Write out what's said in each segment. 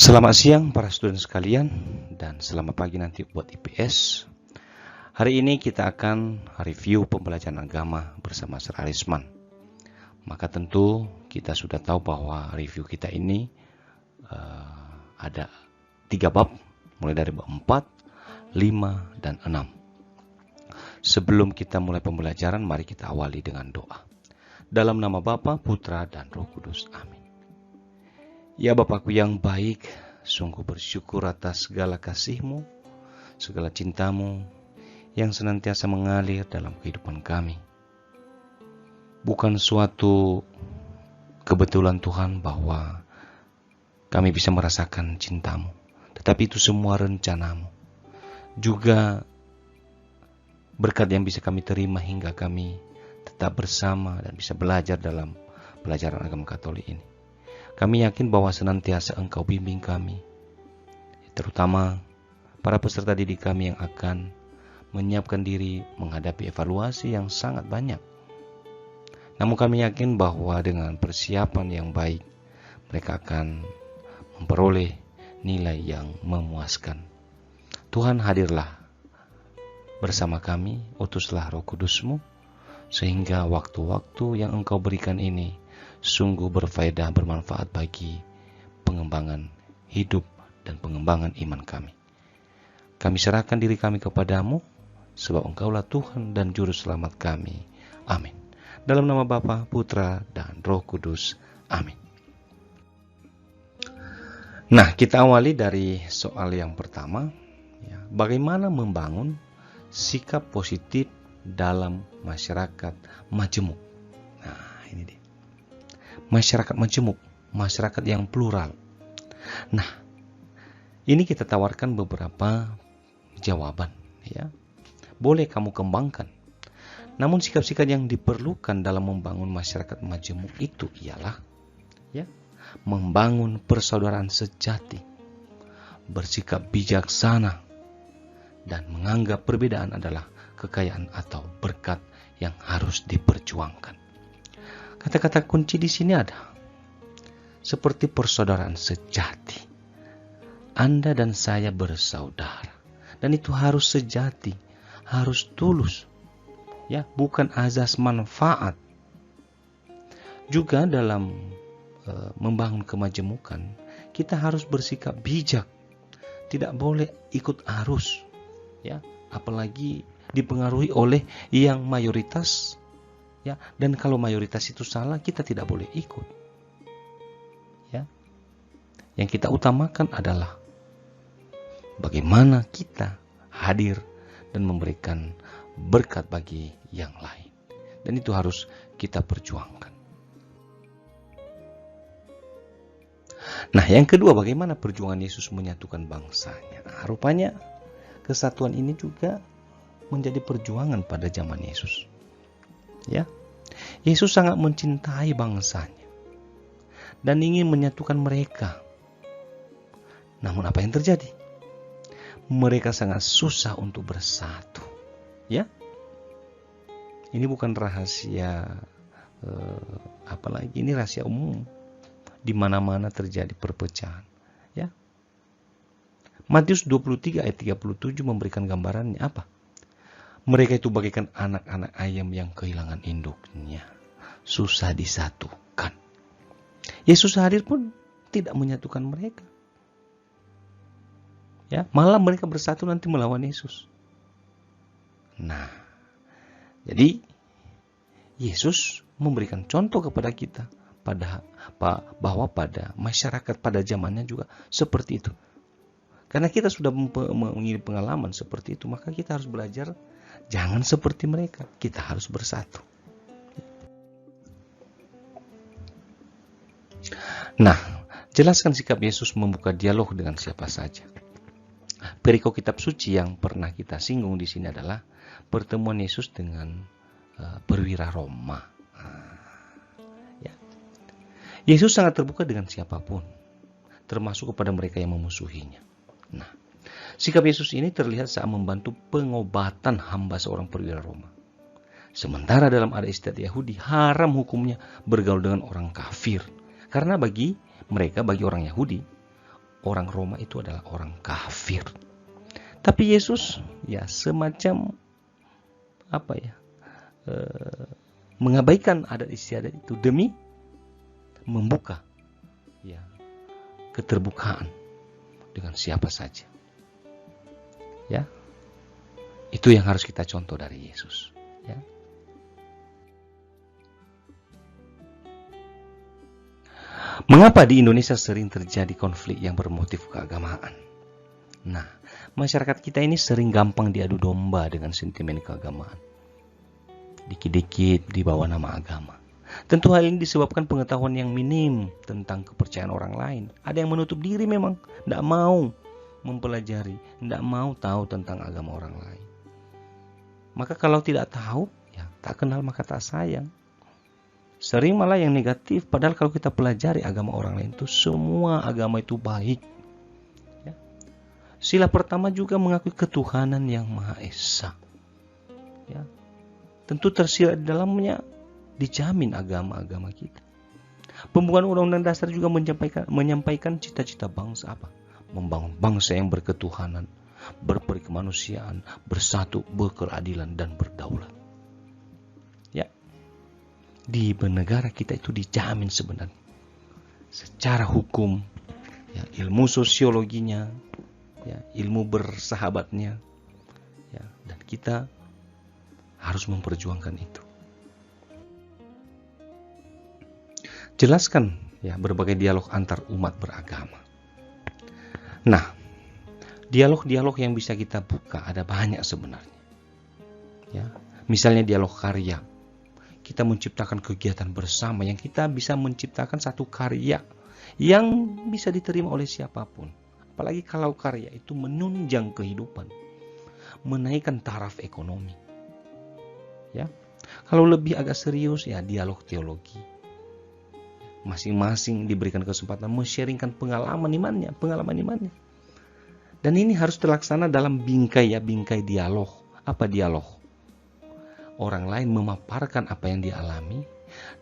Selamat siang para student sekalian dan selamat pagi nanti buat IPS. Hari ini kita akan review pembelajaran agama bersama Sir Arisman. Maka tentu kita sudah tahu bahwa review kita ini ada 3 bab, mulai dari bab 4, 5, dan 6. Sebelum kita mulai pembelajaran, mari kita awali dengan doa. Dalam nama Bapa, Putra, dan Roh Kudus. Amin. Ya Bapakku yang baik, sungguh bersyukur atas segala kasih-Mu, segala cinta-Mu yang senantiasa mengalir dalam kehidupan kami. Bukan suatu kebetulan Tuhan bahwa kami bisa merasakan cinta-Mu, tetapi itu semua rencana-Mu. Juga berkat yang bisa kami terima hingga kami tetap bersama dan bisa belajar dalam pelajaran agama Katolik ini. Kami yakin bahwa senantiasa Engkau bimbing kami, terutama para peserta didik kami yang akan menyiapkan diri menghadapi evaluasi yang sangat banyak. Namun kami yakin bahwa dengan persiapan yang baik, mereka akan memperoleh nilai yang memuaskan. Tuhan, hadirlah bersama kami, utuslah Roh Kudus-Mu, sehingga waktu-waktu yang Engkau berikan ini sungguh berfaedah, bermanfaat bagi pengembangan hidup dan pengembangan iman kami. Kami serahkan diri kami kepadamu, sebab Engkaulah Tuhan dan Juru Selamat kami. Amin. Dalam nama Bapa, Putra, dan Roh Kudus. Amin. Nah, kita awali dari soal yang pertama. Bagaimana membangun sikap positif dalam masyarakat majemuk. Nah, ini dia. Masyarakat majemuk, masyarakat yang plural. Nah, ini kita tawarkan beberapa jawaban, ya. Boleh kamu kembangkan. Namun sikap-sikap yang diperlukan dalam membangun masyarakat majemuk itu ialah, ya, membangun persaudaraan sejati, bersikap bijaksana, dan menganggap perbedaan adalah kekayaan atau berkat yang harus diperjuangkan. Kata-kata kunci di sini ada seperti persaudaraan sejati. Anda dan saya bersaudara, dan itu harus sejati, harus tulus, ya, bukan azas manfaat. Juga dalam membangun kemajemukan, kita harus bersikap bijak, tidak boleh ikut arus, ya, apalagi dipengaruhi oleh yang mayoritas. Ya, dan kalau mayoritas itu salah, kita tidak boleh ikut. Ya. Yang kita utamakan adalah bagaimana kita hadir dan memberikan berkat bagi yang lain. Dan itu harus kita perjuangkan. Nah, yang kedua, bagaimana perjuangan Yesus menyatukan bangsanya. Nah, rupanya kesatuan ini juga menjadi perjuangan pada zaman Yesus. Ya, Yesus sangat mencintai bangsanya dan ingin menyatukan mereka. Namun apa yang terjadi? Mereka sangat susah untuk bersatu. Ya, ini bukan rahasia, apalagi ini rahasia umum. Di mana-mana terjadi perpecahan. Ya, Matius 23 ayat 37 memberikan gambarannya apa? Mereka itu bagaikan anak-anak ayam yang kehilangan induknya. Susah disatukan. Yesus hadir pun tidak menyatukan mereka. Ya, malah mereka bersatu nanti melawan Yesus. Nah, jadi Yesus memberikan contoh kepada kita bahwa pada masyarakat pada zamannya juga seperti itu. Karena kita sudah memiliki pengalaman seperti itu, maka kita harus belajar jangan seperti mereka. Kita harus bersatu. Nah, jelaskan sikap Yesus membuka dialog dengan siapa saja. Perikop kitab suci yang pernah kita singgung di sini adalah pertemuan Yesus dengan perwira Roma. Ya. Yesus sangat terbuka dengan siapapun, termasuk kepada mereka yang memusuhinya. Nah, sikap Yesus ini terlihat saat membantu pengobatan hamba seorang perwira Roma. Sementara dalam adat istiadat Yahudi, haram hukumnya bergaul dengan orang kafir. Karena bagi orang Yahudi, orang Roma itu adalah orang kafir. Tapi Yesus ya semacam mengabaikan adat istiadat itu demi membuka ya keterbukaan dengan siapa saja. Ya. Itu yang harus kita contoh dari Yesus, ya. Mengapa di Indonesia sering terjadi konflik yang bermotif keagamaan? Nah, masyarakat kita ini sering gampang diadu domba dengan sentimen keagamaan. Dikit-dikit dibawa nama agama. Tentu hal ini disebabkan pengetahuan yang minim tentang kepercayaan orang lain. Ada yang menutup diri memang, tidak mau mempelajari, tidak mau tahu tentang agama orang lain. Maka kalau tidak tahu, ya tak kenal maka tak sayang. Sering malah yang negatif, padahal kalau kita pelajari agama orang lain itu semua agama itu baik. Ya. Sila pertama juga mengakui ketuhanan yang Maha Esa. Ya. Tentu tersirat di dalamnya dijamin agama-agama kita. Pembukaan Undang-Undang Dasar juga menyampaikan cita-cita bangsa apa? Membangun bangsa yang berketuhanan, berperikemanusiaan, bersatu, berkeadilan, dan berdaulat. Ya, di negara kita itu dijamin sebenarnya secara hukum, ya, ilmu sosiologinya, ya, ilmu bersahabatnya, ya, dan kita harus memperjuangkan itu. Jelaskan ya berbagai dialog antar umat beragama. Nah, dialog-dialog yang bisa kita buka ada banyak sebenarnya. Ya, misalnya dialog karya. Kita menciptakan kegiatan bersama yang kita bisa menciptakan satu karya yang bisa diterima oleh siapapun. Apalagi kalau karya itu menunjang kehidupan, menaikkan taraf ekonomi. Ya. Kalau lebih agak serius ya dialog teologi. Masing-masing diberikan kesempatan men-sharingkan pengalaman imannya. Dan ini harus terlaksana dalam bingkai dialog. Apa dialog? Orang lain memaparkan apa yang dialami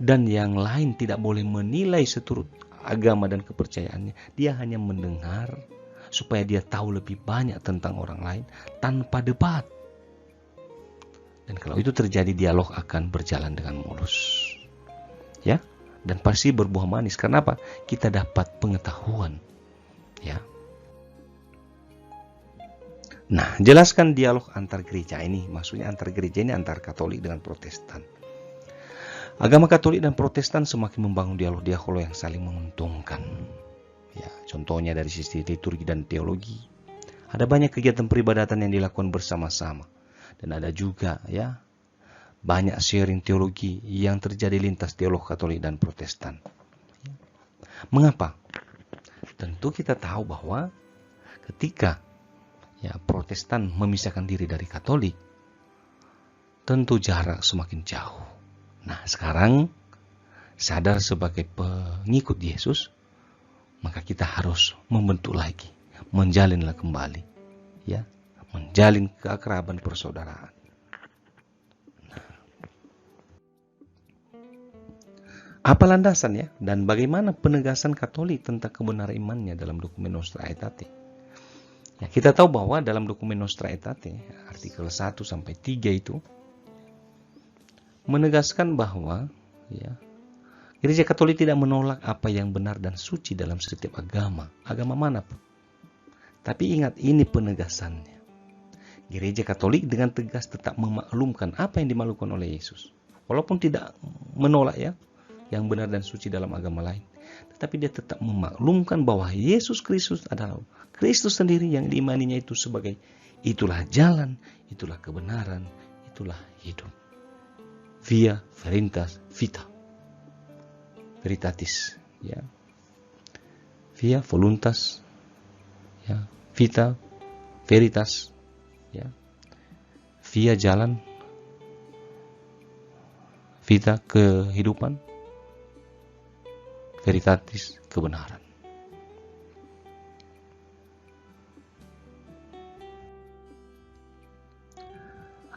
dan yang lain tidak boleh menilai seturut agama dan kepercayaannya. Dia hanya mendengar supaya dia tahu lebih banyak tentang orang lain tanpa debat. Dan kalau itu terjadi, dialog akan berjalan dengan mulus. Ya? Dan pasti berbuah manis. Karena apa? Kita dapat pengetahuan. Ya. Nah, jelaskan dialog antar gereja ini. Maksudnya antar gereja ini antar Katolik dengan Protestan. Agama Katolik dan Protestan semakin membangun dialog-dialog yang saling menguntungkan. Ya, contohnya dari sisi liturgi dan teologi. Ada banyak kegiatan peribadatan yang dilakukan bersama-sama. Dan ada juga ya banyak sharing teologi yang terjadi lintas teolog Katolik dan Protestan. Mengapa? Tentu kita tahu bahwa ketika ya Protestan memisahkan diri dari Katolik, tentu jarak semakin jauh. Nah, sekarang sadar sebagai pengikut Yesus, maka kita harus membentuk lagi, menjalinlah kembali, ya, menjalin keakraban persaudaraan. Apa landasan ya dan bagaimana penegasan Katolik tentang kebenaran imannya dalam dokumen Nostra Aetate? Ya, kita tahu bahwa dalam dokumen Nostra Aetate artikel 1 sampai 3 itu menegaskan bahwa ya Gereja Katolik tidak menolak apa yang benar dan suci dalam setiap agama manapun. Tapi ingat, ini penegasannya. Gereja Katolik dengan tegas tetap memaklumkan apa yang dimaklumkan oleh Yesus. Walaupun tidak menolak ya yang benar dan suci dalam agama lain, tetapi dia tetap memaklumkan bahwa Yesus Kristus adalah Kristus sendiri yang diimaninya itu sebagai itulah jalan, itulah kebenaran, itulah hidup. Via Veritas Vita. Veritatis, ya. Via Voluntas, ya. Vita Veritas, ya. Via jalan, Vita kehidupan, Veritatis kebenaran.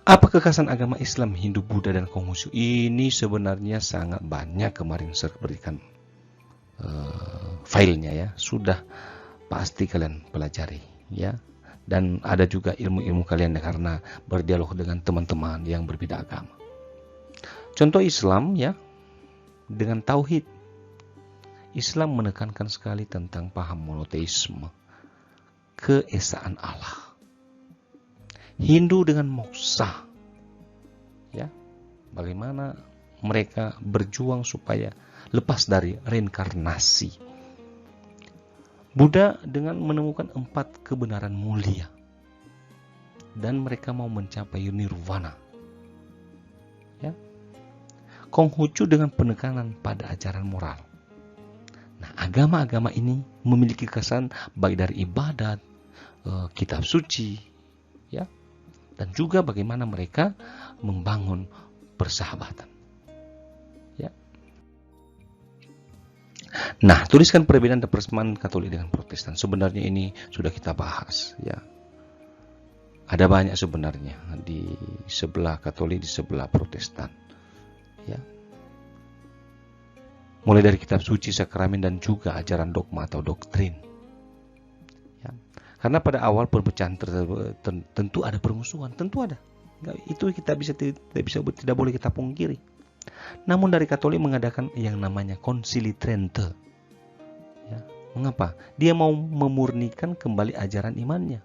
Apa kekhasan agama Islam, Hindu, Buddha, dan Konghucu? Ini sebenarnya sangat banyak. Kemarin saya berikan filenya ya. Sudah pasti kalian pelajari, ya. Dan ada juga ilmu-ilmu kalian karena berdialog dengan teman-teman yang berbeda agama. Contoh Islam, ya, dengan tauhid. Islam menekankan sekali tentang paham monoteisme, keesaan Allah. Hindu dengan moksha, ya, bagaimana mereka berjuang supaya lepas dari reinkarnasi. Buddha dengan menemukan 4 kebenaran mulia, dan mereka mau mencapai nirvana. Ya. Konghucu dengan penekanan pada ajaran moral. Nah, agama-agama ini memiliki kesan baik dari ibadat, kitab suci, ya, dan juga bagaimana mereka membangun persahabatan. Ya. Nah, tuliskan perbedaan persamaan Katolik dengan Protestan. Sebenarnya ini sudah kita bahas, ya. Ada banyak sebenarnya di sebelah Katolik, di sebelah Protestan, ya. Mulai dari kitab suci, sakramen, dan juga ajaran dogma atau doktrin. Ya. Karena pada awal perpecahan tentu ada permusuhan, tentu ada. Itu kita tidak boleh kita pungkiri. Namun dari Katolik mengadakan yang namanya Konsili Trente. Ya. Mengapa? Dia mau memurnikan kembali ajaran imannya.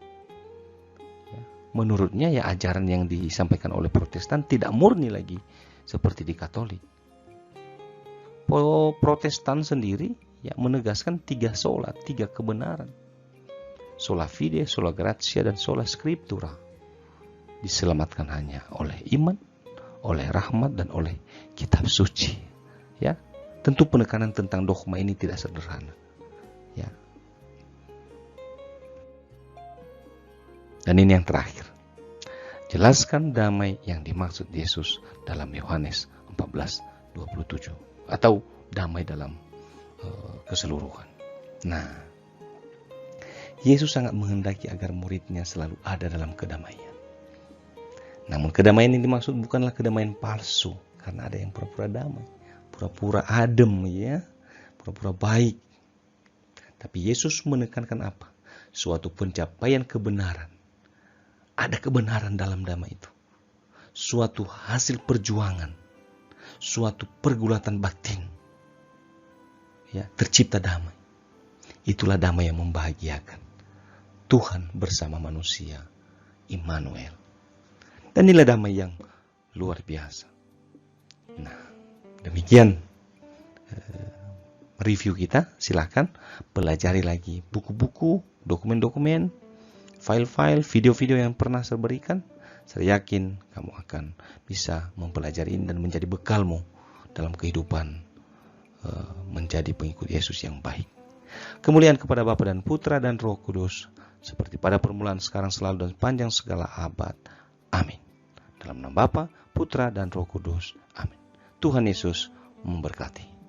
Ya. Menurutnya ya ajaran yang disampaikan oleh Protestan tidak murni lagi seperti di Katolik. Protestan sendiri ya menegaskan 3 sola, 3 kebenaran. Sola fide, sola gratia, dan sola scriptura. Diselamatkan hanya oleh iman, oleh rahmat, dan oleh kitab suci. Ya, tentu penekanan tentang dogma ini tidak sederhana. Ya. Dan ini yang terakhir. Jelaskan damai yang dimaksud Yesus dalam Yohanes 14:27 atau damai dalam keseluruhan. Nah, Yesus sangat menghendaki agar muridnya selalu ada dalam kedamaian. Namun kedamaian yang dimaksud bukanlah kedamaian palsu, karena ada yang pura-pura damai, pura-pura adem, ya, pura-pura baik. Tapi Yesus menekankan apa? Suatu pencapaian kebenaran. Ada kebenaran dalam damai itu. Suatu hasil perjuangan, suatu pergulatan batin. Ya, tercipta damai. Itulah damai yang membahagiakan. Tuhan bersama manusia, Immanuel. Dan inilah damai yang luar biasa. Nah, demikian review kita. Silakan pelajari lagi buku-buku, dokumen-dokumen, file-file, video-video yang pernah saya berikan. Saya yakin kamu akan bisa mempelajari ini dan menjadi bekalmu dalam kehidupan menjadi pengikut Yesus yang baik. Kemuliaan kepada Bapa dan Putra dan Roh Kudus, seperti pada permulaan, sekarang, selalu, dan panjang segala abad. Amin. Dalam nama Bapa, Putra, dan Roh Kudus. Amin. Tuhan Yesus memberkati.